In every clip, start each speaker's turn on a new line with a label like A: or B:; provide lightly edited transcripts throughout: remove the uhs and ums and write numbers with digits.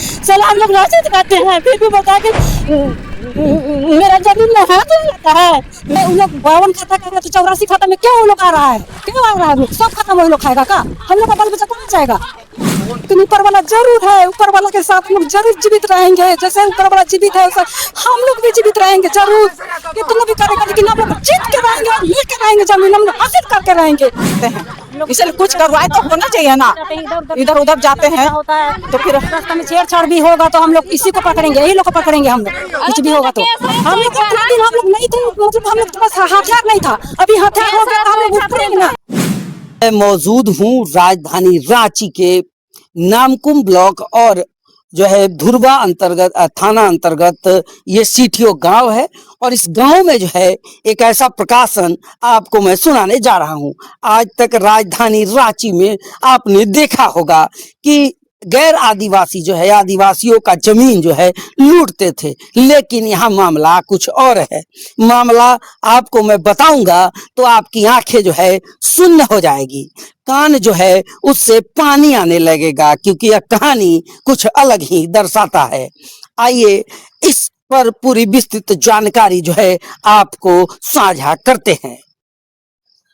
A: चलो हम लोग राशि करते हैं, फिर भी बता के मेरा जमीन में हाथ लगता है। मैं उन लोग 52 खाता कर रहे तो 84 खाता में क्यों वो लोग आ रहा है, क्यों आ रहा है? सब खाता वही लोग खाएगा का? हम लोग का बाल बच्चा कहाँ जाएगा? लेकिन ऊपर वाला जरूर है, ऊपर वाला के साथ हम लोग जरूर जीवित रहेंगे। जैसे ऊपर वाला जीवित है वैसे हम लोग भी जीवित रहेंगे जरूर। कितना भी करेगा लेकिन हम लोग जीत के रहेंगे, लेके रहेंगे जमीन, हम लोग हासिल करके रहेंगे।
B: इसलिए कुछ करवाए तो होना चाहिए ना। इधर उधर जाते हैं
A: तो फिर रास्ते में छेड़छाड़ भी होगा तो हम लोग इसी को पकड़ेंगे, यही लोग को पकड़ेंगे हम लोग। कुछ भी होगा तो हम लोग उतना दिन हम लोग नहीं थे, मतलब हम लोग के पास हथियार नहीं था, अभी हथियार हो गया तो हम लोग उठेंगे ना।
C: मैं मौजूद हूँ राजधानी रांची के नामकुम ब्लॉक और जो है धुरवा अंतर्गत थाना अंतर्गत ये सीठियो गांव है। और इस गांव में जो है एक ऐसा प्रकाशन आपको मैं सुनाने जा रहा हूं। आज तक राजधानी रांची में आपने देखा होगा कि गैर आदिवासी जो है आदिवासियों का जमीन जो है लूटते थे, लेकिन यहाँ मामला कुछ और है। मामला आपको मैं बताऊंगा तो आपकी आंखें जो है सुन्न हो जाएगी, कान जो है उससे पानी आने लगेगा, क्योंकि यह कहानी कुछ अलग ही दर्शाता है। आइए इस पर पूरी विस्तृत जानकारी जो है आपको साझा करते हैं,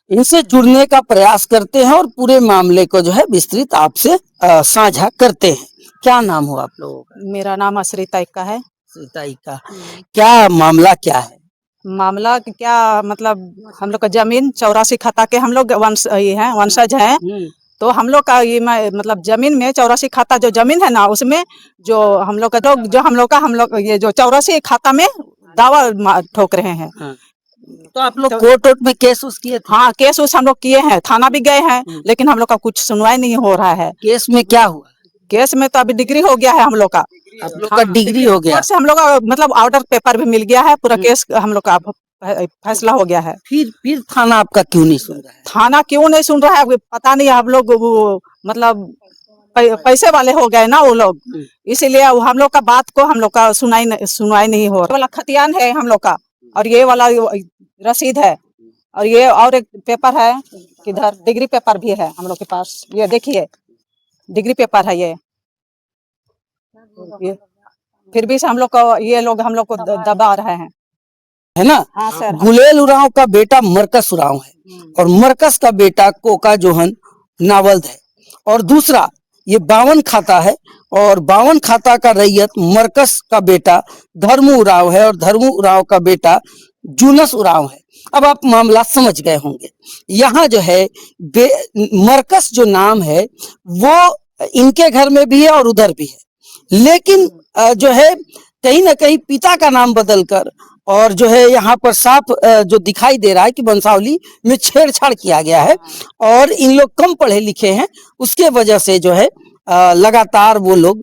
C: इनसे जुड़ने का प्रयास करते हैं और पूरे मामले को जो है विस्तृत आपसे साझा करते हैं। क्या नाम हो आप लोगों का?
B: मेरा नाम अश्रिता इक्का है।
C: सीताई का क्या मामला क्या है?
B: मामला क्या मतलब हम लोग का जमीन 84 खाता के हम लोग ये हैं वंशज हैं। तो हम लोग का ये मतलब जमीन में 84 खाता जो जमीन है ना, उसमें जो हम लोग का हम लोग ये जो 84 खाता में दावा ठोक रहे हैं।
C: तो आप लोग कोर्ट में केस उस किए थे?
B: हाँ, केस उस हम लोग किए हैं, थाना भी गए हैं, लेकिन हम लोग का कुछ सुनवाई नहीं हो रहा है।
C: केस में क्या हुआ?
B: केस में तो अभी डिग्री हो गया है हम लोग का।
C: आप लोग का डिग्री हो गया?
B: कोर्ट से हम लोग का मतलब ऑर्डर पेपर भी मिल गया है, पूरा केस हम लोग का फैसला हो गया है।
C: फिर थाना आपका क्यों नहीं सुन रहा है?
B: थाना क्यों नहीं सुन रहा है पता नहीं। हम लोग वो मतलब पैसे वाले हो गए ना वो लोग, इसीलिए हम लोग का बात को हम लोग का सुनवाई नहीं हो रहा। वाला खतियान है हम लोग का, और ये वाला रसीद है, और ये और एक पेपर है किधर डिग्री पेपर भी है हम लोग के पास। ये देखिए डिग्री पेपर है ये फिर भी हम लोग को ये लोग हम लोग को दबा रहे हैं,
C: है ना?
B: हाँ सर।
C: गुलेल उरांव का बेटा मरकस उरांव है और मरकस का बेटा कोका जोहन नावल्द है। और दूसरा ये 52 खाता है और 52 खाता का रैयत मरकस का बेटा धर्मू उरांव है और धर्मू उरांव का बेटा जूनस उरांव है। अब आप मामला समझ गए होंगे। यहाँ जो है मरकस जो नाम है वो इनके घर में भी है और उधर भी है, लेकिन जो है कहीं ना कहीं पिता का नाम बदलकर और जो है यहाँ पर साफ जो दिखाई दे रहा है कि वंशावली में छेड़छाड़ किया गया है। और इन लोग कम पढ़े लिखे हैं, उसके वजह से जो है लगातार वो लोग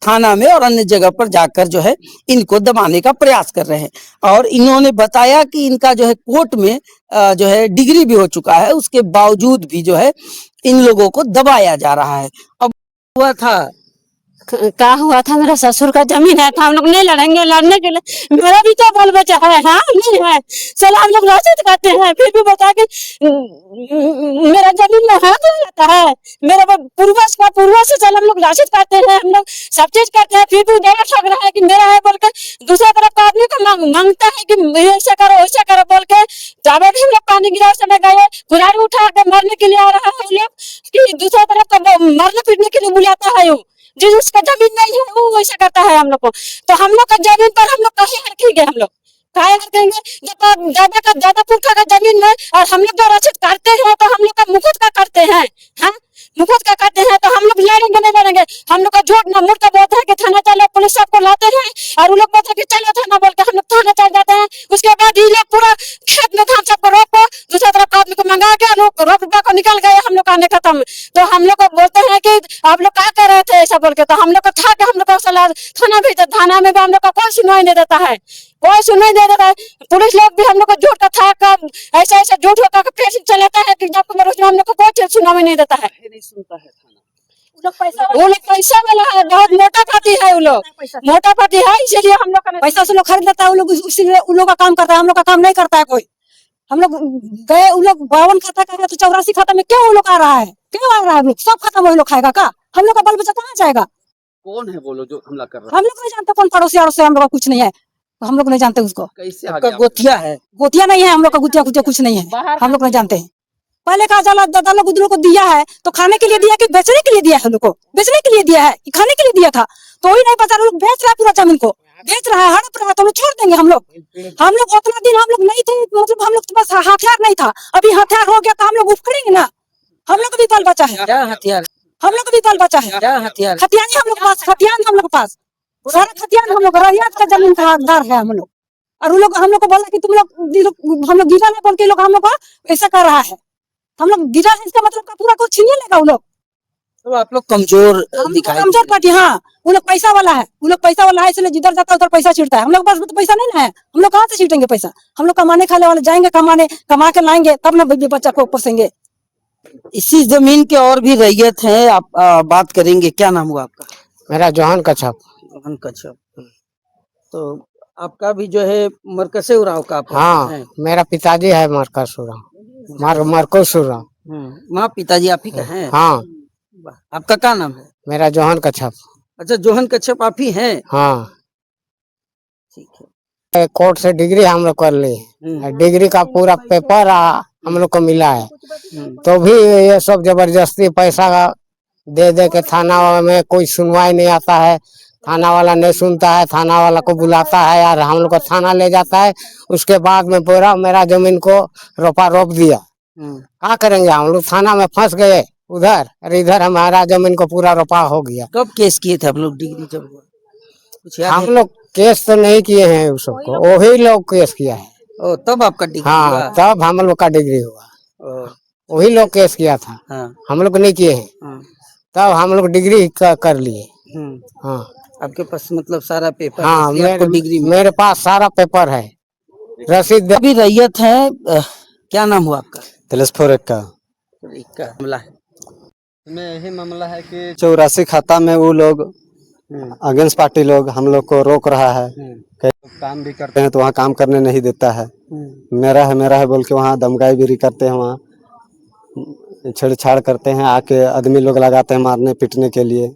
C: थाना में और अन्य जगह पर जाकर जो है इनको दबाने का प्रयास कर रहे हैं। और इन्होंने बताया कि इनका जो है कोर्ट में जो है डिग्री भी हो चुका है, उसके बावजूद भी जो है इन लोगों को दबाया जा रहा है। अब हुआ था
A: क्या हुआ था, मेरा ससुर का जमीन है, हम लोग नहीं लड़ेंगे, लड़ने के लिए मेरा भी तो बाल बच्चा है। हाँ नहीं है, चलो हम लोग राशि करते हैं, फिर भी बता के मेरा जमीन में हाथ लगता है। मेरा पूर्वज से चल हम लोग राशि करते हैं, हम लोग सब चीज करते हैं, फिर भी डरा ठग रहा है कि मेरा है बोल के। दूसरा तरफ का आदमी को मांगता है कि ऐसा करो बोल के। जावे भी हम लोग पानी गिरा समय गए, कुल्हाड़ी उठा के मरने के लिए आ रहा है लोग, कि दूसरा तरफ का मरने पीटने के लिए बुलाता है। जिसका जमीन नहीं है वो वैसा करता है हम लोग को। तो हम लोग का जमीन पर हम लोग कहीं रखेंगे, हम लोग काहे रखेंगे जब ज्यादा पुरखा का जमीन है। और हम लोग जो रचित करते हैं तो हम लोग का मुकुट का करते हैं। हाँ मुकुट का करते हैं तो हम लोग लड़ेंगे नहीं लड़ेंगे। हम लोग का झूठ ना मूठ का बोलते हैं कि थाना चलो, पुलिस सबको लाते हैं और वो लोग बोलते हैं कि चलो थाना बोल के हम लोग थाना चल जाते हैं। उसके बाद ये लोग पूरा खेत में धान सबको रोको, दूसरा तरफ आदमी को मंगा के रोक को निकल गए, हम लोग आने खत्म। तो हम लोग को बोलते हैं कि आप लोग क्या कर रहे थे ऐसा बोल के। तो हम लोग को था कि हम लोग को थाना भेजते, थाना में भी हम लोग का कोई सुनवाई नहीं देता है, कोई सुनवाई नहीं देता है। पुलिस लोग भी हम लोग को झूठ का था ऐसा ऐसा झूठ होकर फिर चलाता है कि जब हम लोग को कोई सुनवाई नहीं देता है। वो लोग पैसा वाला है, बहुत मोटा पार्टी है, वो लोग मोटा पार्टी है, इसीलिए हम लोग पैसा से लोग खरीद लेता है। वो लोग इसीलिए उन लोग का काम करता है, हम लोग का काम नहीं करता है कोई। हम लोग गए, उन लोग 52 खाता कर रहे तो 84 खाता में क्यों वो लोग आ रहा है, क्यों आ रहा है? सब खाता वही लोग खाएगा का? हम लोग का बाल बच्चा कहाँ जाएगा?
C: कौन है वो लोग जो हमला कर रहा है?
A: हम लोग नहीं जानते, कौन पड़ोसी और से हम लोग का कुछ नहीं है, हम लोग नहीं जानते उसको।
C: कैसे आपका गोतिया है?
A: गोतिया नहीं है हम लोग का, गुतिया गुतिया कुछ नहीं है, हम लोग नहीं जानते हैं। पहले कहा जाला दादा लोग उधर को दिया है तो खाने के लिए दिया कि बेचने के लिए दिया है, लोग को बेचने के लिए दिया है कि खाने के लिए दिया था, तो वही नहीं पता। लोग बेच रहा है पूरा जमीन को, बेच रहा है, हड़प रहा है, तो लोग छोड़ देंगे हम लोग उतना दिन हम लोग नहीं थे, मतलब हम लोग के पास हथियार नहीं था, अभी हथियार हो गया तो हम लोग उखड़ेंगे ना। हम लोग का भी बाल बचा है,
C: क्या हथियार?
A: हम लोग का भी बाल बचा है,
C: क्या हथियार?
A: खतियान हम लोग के पास, खतियान हम लोग के पास, सारा खतियान हम लोग रैयत का जमीन का हकदार है हम लोग। और वो लोग हम लोग को बोला कि तुम लोग हम लोग गिरा नहीं बोल के लोग हम लोग को ऐसा कर रहा है, हम लोग गिरा है इसका मतलब का पूरा कुछ छीन लेगा वो लोग।
C: तो आप लोग कमजोर
A: हम
C: दिखाई
A: कमजोर पार्टी, हाँ वो लोग पैसा वाला है, वो लोग पैसा वाला है, इसलिए जिधर जाता है उधर पैसा छींटता है। हम लोग के पास तो पैसा नहीं ना है, हम लोग कहाँ से छींटेंगे पैसा? हम लोग कमाने खाने वाले जाएंगे, कमाने कमा के लाएंगे तब ना बच्चा को पोसेंगे।
C: इसी जमीन के और भी रैयत हैं, आप बात करेंगे। क्या नाम हुआ आपका?
D: मेरा जोहन कच्छप।
C: रोहन कच्छप। तो आपका भी जो है मरकसे उराव का आप
D: हाँ
C: हैं?
D: मेरा पिताजी है मरकस उराव, मरकस उराव।
C: माँ पिताजी आप ही का हैं?
D: हाँ
C: वाह, आपका क्या नाम है?
D: मेरा जोहन कच्छप।
C: अच्छा, जोहन कच्छप आप ही हैं?
D: हाँ
C: ठीक है।
D: कोर्ट से डिग्री हम लोग कर ली, डिग्री का पूरा पेपर हम लोग को मिला है, तो भी ये सब जबरदस्ती पैसा दे दे के थाना में कोई सुनवाई नहीं आता है, थाना वाला नहीं सुनता है, थाना वाला को बुलाता है यार, हम लोग को थाना ले जाता है, उसके बाद में पूरा मेरा जमीन को रोपा रोप दिया। क्या करेंगे हम लोग, थाना में फंस गए उधर, और इधर हमारा जमीन को पूरा रोपा हो गया।
C: कब केस किए थे आप लोग डिग्री जब हुआ? कुछ याद
D: हम
C: है?
D: लोग केस तो नहीं किए हैं उस सबको, वही लोग केस किया है।
C: ओ, तब आपका डिग्री
D: हाँ
C: हुआ?
D: तब हम लोग का डिग्री हुआ,
C: ओ,
D: वही लोग केस किया था,
C: हाँ,
D: हम लोग नहीं किए हैं।
C: हाँ,
D: तब हम लोग डिग्री कर लिए। हाँ
C: आपके पास मतलब सारा पेपर है,
D: हाँ
C: इसलिए आपको डिग्री मिली।
D: मेरे पास सारा पेपर है, रसीद।
C: अभी रैयत है। क्या नाम हुआ आपका?
E: तिलस्फोर का
C: का हमला है
E: में यही मामला है कि 84 खाता में वो लोग अगेंस्ट पार्टी लोग हम लोग को रोक रहा है, कई लोग काम भी करते हैं तो वहाँ काम करने नहीं देता है, मेरा है बोल के वहाँ दमगाई बिरी करते हैं, वहाँ छेड़छाड़ करते हैं, आके आदमी लोग लगाते हैं मारने पीटने के लिए,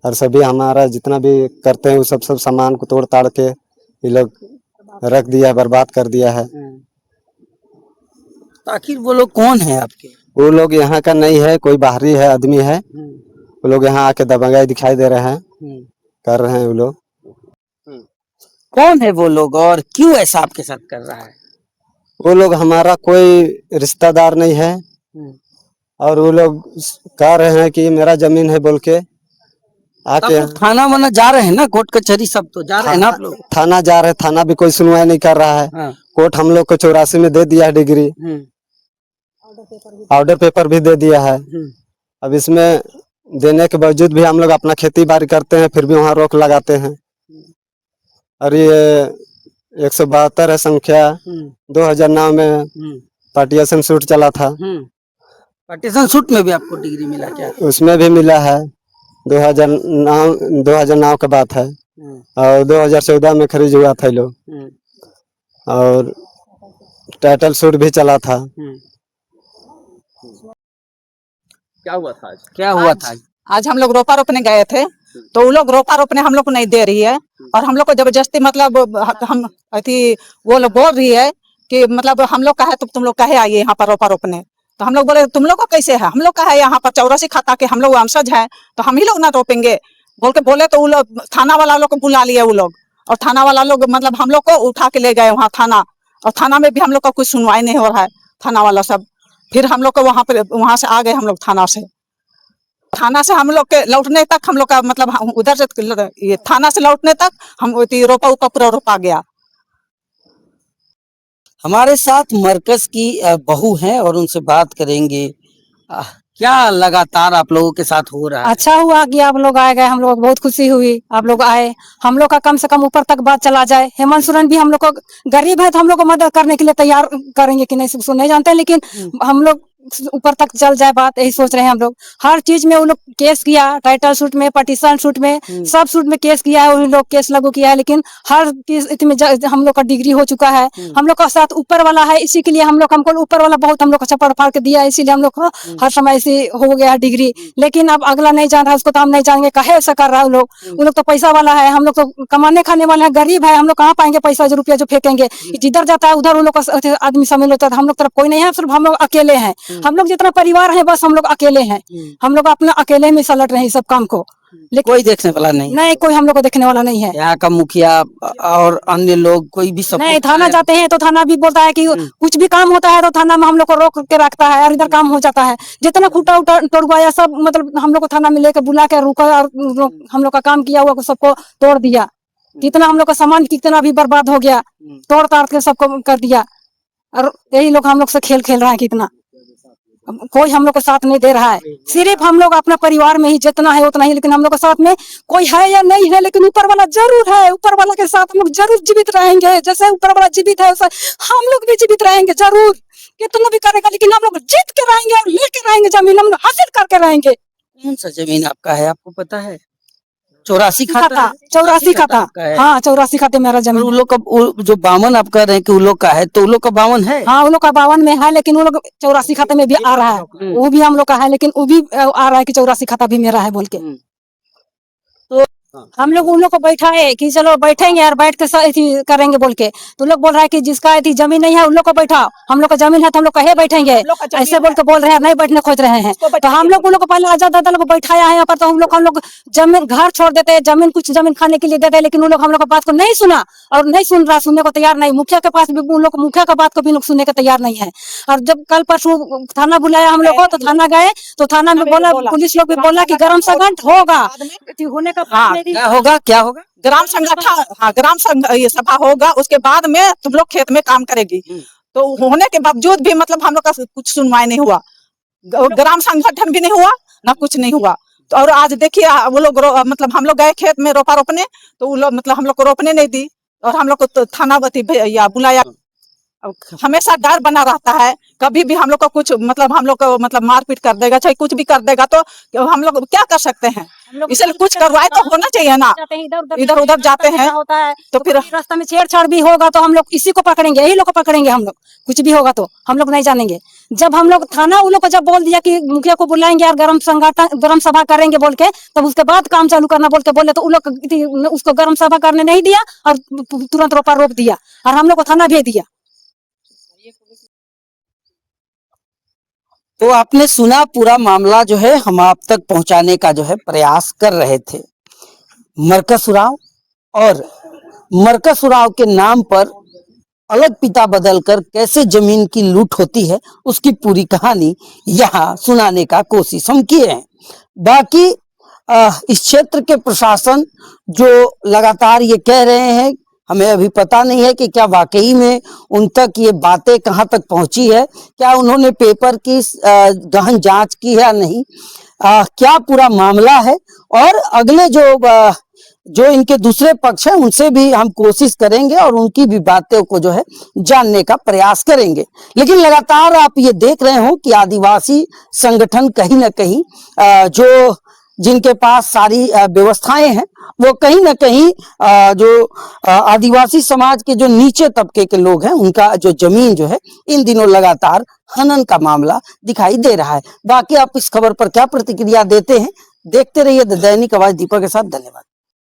E: और सभी हमारा जितना भी करते हैं वो सब सामान को तोड़ ताड़ के ये लोग रख दिया है, बर्बाद कर दिया है।
C: तो आखिर वो लोग कौन है आपके?
E: वो लोग यहाँ का नहीं है, कोई बाहरी है, आदमी है, वो लोग यहाँ आके दबंगाई दिखाई दे रहे हैं, कर रहे हैं वो लोग।
C: कौन है वो लोग और क्यों ऐसा आपके साथ कर रहा है?
E: वो लोग हमारा कोई रिश्तेदार नहीं है, और वो लोग कह रहे हैं कि मेरा जमीन है बोल के आके।
C: आप थाना वाना जा रहे हैं ना, कोर्ट कचहरी सब तो जा रहे हैं ना आप लोग?
E: थाना जा रहे हैं, थाना भी कोई सुनवाई नहीं कर रहा है।
C: हाँ।
E: कोर्ट हम लोग को 84 में दे दिया है डिग्री, ऑर्डर पेपर भी दे दिया है। अब इसमें देने के बावजूद भी हम लोग अपना खेती बाड़ी करते हैं, फिर भी वहाँ रोक लगाते हैं। और ये 172 है संख्या, 2009 में पार्टीशन सूट चला था,
C: पार्टीशन सूट में भी आपको डिग्री मिला क्या?
E: उसमें भी मिला है। 2009 का बात है, और 2014 में खरीद हुआ था लोग, और टाइटल सूट भी चला था।
C: क्या हुआ था आज? क्या हुआ था
B: आज हम लोग रोपा रोपने गए थे, तो वो लोग रोपा रोपने हम लोग को नहीं दे रही है, और हम लोग को जबरदस्ती मतलब हम अथी वो लोग बोल रही है कि मतलब हम लोग का है तो तुम लोग कहे आइए यहाँ पर रोपा रोपने। तो हम लोग बोले तुम लोग को कैसे है, हम लोग का है यहाँ पर 84 खाता के हम लोग वंशज है, तो हम ही लोग ना रोपेंगे बोल के बोले। तो वो लोग थाना वाला लोग को बुला लिए वो लोग, और थाना वाला लोग मतलब हम लोग को उठा के ले गए वहाँ थाना, और थाना में भी हम लोग का कुछ सुनवाई नहीं हो रहा है, थाना वाला सब। फिर हम लोग को वहाँ से आ गए हम लोग थाना से हम लोग के लौटने तक हम लोग का मतलब उधर से ये थाना से लौटने तक हम रोपा उपा पूरा रोपा गया।
C: हमारे साथ मरकज की बहू हैं और उनसे बात करेंगे। क्या लगातार आप लोगों के साथ हो रहा है?
A: अच्छा हुआ कि आप लोग आए गए, हम लोग बहुत खुशी हुई आप लोग आए, हम लोग का कम से कम ऊपर तक बात चला जाए। हेमंत सोरेन भी हम लोग को गरीब है तो हम लोग को मदद करने के लिए तैयार करेंगे कि नहीं उसको नहीं जानते, लेकिन हम लोग
F: ऊपर तक चल जाए बात, यही सोच रहे हैं हम लोग। हर चीज में वो लोग केस किया, टाइटल सूट में, पटिशन सूट में, सब सूट में केस किया है, उन लोग केस लागू किया है। लेकिन हर चीज में हम लोग का डिग्री हो चुका है। हम लोग का साथ ऊपर वाला है, इसी के लिए हमको ऊपर वाला बहुत हम लोग को चपड़ फाड़ के दिया, इसीलिए हम लोग को हर समय ऐसे हो गया डिग्री। लेकिन अब अगला नहीं जान रहा, उसको तो हम नहीं जानेंगे कहे ऐसा कर रहा है। उन लोग तो पैसा वाला है, हम लोग तो कमाने खाने वाले हैं, गरीब है। हम लोग कहाँ पाएंगे पैसा जो रुपया जो फेंकेंगे। जिधर जाता है उधर उन लोग का आदमी शामिल होता है। हम लोग तरफ कोई नहीं है, सिर्फ हम लोग अकेले हैं। हम लोग जितना परिवार है बस हम लोग अकेले हैं। हम लोग अपना अकेले में सलट रहे हैं सब काम को, लेकिन
C: कोई देखने वाला नहीं
F: कोई हम लोग को देखने वाला नहीं है।
C: यहाँ का मुखिया और अन्य लोग कोई भी सब
F: नहीं, थाना जाते हैं तो थाना भी बोलता है कि कुछ भी काम होता है तो थाना में हम लोग को रोक के रखता है, और इधर काम हो जाता है। जितना खूटा उठा तोड़वाया सब, मतलब हम लोग को थाना में लेकर बुला के रुका, और हम लोग का काम किया हुआ सबको तोड़ दिया। कितना हम लोग का सामान कितना भी बर्बाद हो गया, तोड़ ताड़ के सबको कर दिया। और यही लोग हम लोग से खेल खेल रहा है कितना। कोई हम लोग को साथ नहीं दे रहा है। सिर्फ हम लोग अपना परिवार में ही जितना है उतना ही, लेकिन हम लोग के साथ में कोई है या नहीं है, लेकिन ऊपर वाला जरूर है। ऊपर वाला के साथ हम लोग जरूर जीवित रहेंगे। जैसे ऊपर वाला जीवित है वैसे हम लोग भी जीवित रहेंगे जरूर। कितना भी करेगा लेकिन हम लोग जीत के रहेंगे और लेके रहेंगे, जमीन हम लोग हासिल करके रहेंगे।
C: कौन सा जमीन आपका है, आपको पता है? 84 खाता,
F: 84 खाता, हाँ 84 खाते मेरा जमीन।
C: उन लोग का जो 52 आप कह रहे हैं कि उन लोग का है, तो उन लोग का 52 है।
F: हाँ, उन लोग का 52 में है, लेकिन वो लोग 84 खाते में भी आ रहा है। वो भी हम लोग का है, लेकिन वो भी आ रहा है कि 84 खाता भी मेरा है बोल के। तो हम लोग उन लोग को बैठाए कि चलो बैठेंगे और बैठ के करेंगे बोल के। तो लोग बोल रहा है कि जिसका जमीन नहीं है उन लोग को बैठाओ, हम लोग का जमीन है तो हम लोग कहे बैठेंगे, ऐसे बोल के बोल रहे हैं, नहीं बैठने खोज रहे हैं। तो हम लोग उन लोग को पहले आजाद दादा लोग बैठाया है यहाँ पर। तो हम लोग जमीन घर छोड़ देते हैं, जमीन कुछ जमीन खाने के लिए देते हैं, लेकिन उन लोग हम लोग की बात को नहीं सुना और नहीं सुन रहा, सुनने को तैयार नहीं। मुखिया के पास भी उन लोग मुखिया का बात को भी लोग सुनने को तैयार नहीं है। और जब कल परसों थाना बुलाया हम लोग को, तो थाना गए तो थाना में बोला, पुलिस लोग भी बोला कि ग्राम संगठन होगा, होने का
C: क्या होगा, क्या होगा?
B: ग्राम संगठन, हाँ ग्राम ये सभा होगा, उसके बाद में तुम लोग खेत में काम करेगी। तो होने के बावजूद भी मतलब हम लोग का कुछ सुनवाई नहीं हुआ, ग्राम संगठन भी नहीं हुआ, ना कुछ नहीं हुआ। तो और आज देखिए वो लोग मतलब हम लोग गए खेत में रोपा रोपने, तो वो लोग मतलब हम लोग को रोपने नहीं दी, और हम लोग को तो थाना या बुलाया। हमेशा डर बना रहता है, कभी भी हम लोग को कुछ मतलब हम लोग को मतलब मारपीट कर देगा, चाहे कुछ भी कर देगा, तो हम लोग क्या कर सकते हैं। इसलिए कुछ करवाए तो होना चाहिए ना। इधर उधर जाते हैं तो फिर
F: रास्ता में छेड़छाड़ भी होगा तो हम लोग इसी को पकड़ेंगे, यही लोग को पकड़ेंगे। हम लोग कुछ भी होगा तो हम लोग नहीं जानेंगे। जब हम लोग थाना उन लोग को जब बोल दिया कि मुखिया को बुलाएंगे और ग्राम सभा करेंगे बोल के, तब उसके बाद काम चालू करना बोल के बोले, तो उन लोग उसको ग्राम सभा करने नहीं दिया और तुरंत रोपा रोक दिया और हम लोग को थाना भेज दिया।
C: तो आपने सुना पूरा मामला जो है, हम आप तक पहुंचाने का जो है प्रयास कर रहे थे। मरकज उरांव और मरकज उरांव के नाम पर अलग पिता बदलकर कैसे जमीन की लूट होती है, उसकी पूरी कहानी यहाँ सुनाने का कोशिश हम किए हैं। बाकी इस क्षेत्र के प्रशासन जो लगातार ये कह रहे हैं, हमें अभी पता नहीं है कि क्या वाकई में उन तक ये बातें कहाँ तक पहुंची है, क्या उन्होंने पेपर की गहन जांच की है या नहीं, क्या पूरा मामला है। और अगले जो इनके दूसरे पक्ष हैं उनसे भी हम कोशिश करेंगे और उनकी भी बातों को जो है जानने का प्रयास करेंगे। लेकिन लगातार आप ये देख रहे हो कि आदिवासी संगठन कहीं ना कहीं जो जिनके पास सारी व्यवस्थाएं हैं, वो कहीं ना कहीं जो आदिवासी समाज के जो नीचे तबके के लोग हैं, उनका जो जमीन जो है इन दिनों लगातार हनन का मामला दिखाई दे रहा है। बाकी आप इस खबर पर क्या प्रतिक्रिया देते हैं, देखते रहिए द दैनिक आवाज दीपक के साथ। धन्यवाद।